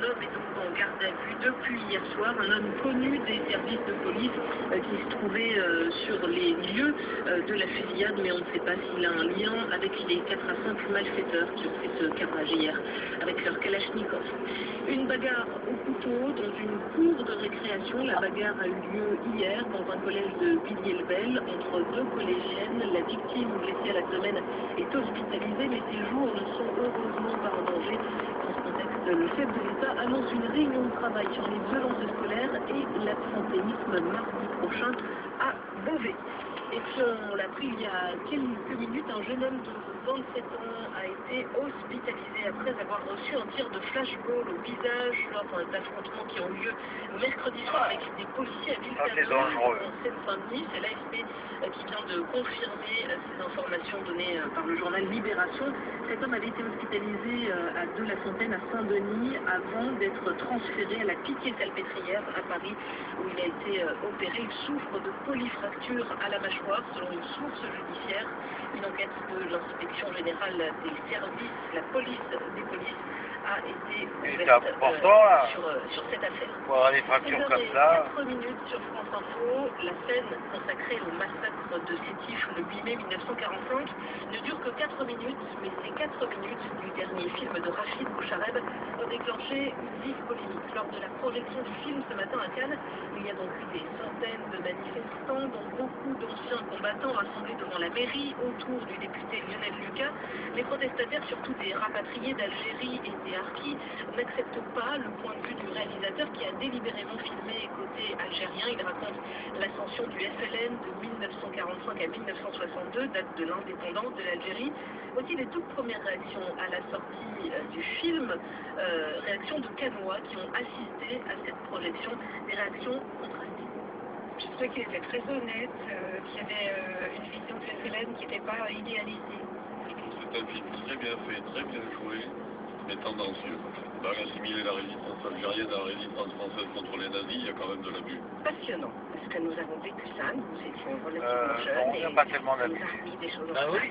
homme est donc en garde à vue depuis hier soir, un homme connu des services de police qui se trouvait sur les lieux de la fusillade, mais on ne sait pas s'il a un lien avec les 4 à 5 malfaiteurs qui ont fait ce carnage hier avec leur kalachnikov. Une bagarre au couteau dans une cour de récréation. La bagarre a eu lieu hier dans un collège de Villiers-le-Bel entre deux collégiennes. La victime blessée à l'abdomen est hospitalisée, mais ses jours ne sont heureusement pas en danger. Dans ce contexte, le chef de l'État annonce une réunion de travail sur les violences scolaires et l'absentéisme mardi prochain à Beauvais. Et puis on l'a pris il y a quelques minutes, un jeune homme de 27 ans a été hospitalisé après avoir reçu un tir de flashball au visage lors d'affrontements qui ont eu lieu mercredi soir avec des policiers à Villeferrand en Seine-Saint-Denis. C'est l'AFP qui vient de confirmer ces informations données par le journal Libération. Cet homme avait été hospitalisé à De-la-Fontaine à Saint-Denis avant d'être transféré à la Pitié-Salpêtrière à Paris où il a été opéré. Il souffre de polyfracture à la mâchoire selon une source judiciaire. Une enquête de l'inspection générale des services, la police des polices, a été ouverte sur cette affaire. Pour avoir des fractures comme ça. 4 minutes sur France Info, la scène consacrée au massacre de Sétif le 8 mai 1945 ne dure que 4 minutes, mais ces 4 minutes du dernier film de Rachid Bouchareb ont déclenché une vive polémique. Lors de la projection du film ce matin à Cannes, il y a donc eu des centaines de manifestants, dont beaucoup d'anciens combattants rassemblés devant la mairie autour du député Lionel Lucas. Les protestataires, surtout des rapatriés d'Algérie et des harkis, n'acceptent pas le point de vue du réalisateur qui a délibérément filmé côté algérien. Il raconte l'ascension du FLN de 1945 à 1962, date de l'indépendance de l'Algérie. Voici les toutes premières réactions à la sortie du film, réactions de Canois qui ont assisté à cette projection, des réactions contrastées. Je trouvais qu'il était très honnête, qu'il y avait une vision du FLN qui n'était pas idéalisée. C'est un film très bien fait, très bien joué, mais tendancieux. Dans assimiler la résistance algérienne à la résistance française contre les nazis, il y a quand même de l'abus. Passionnant, parce que nous avons vécu ça, nous étions relativement on jeunes n'a pas tellement d'abus. nous a remis des choses en place.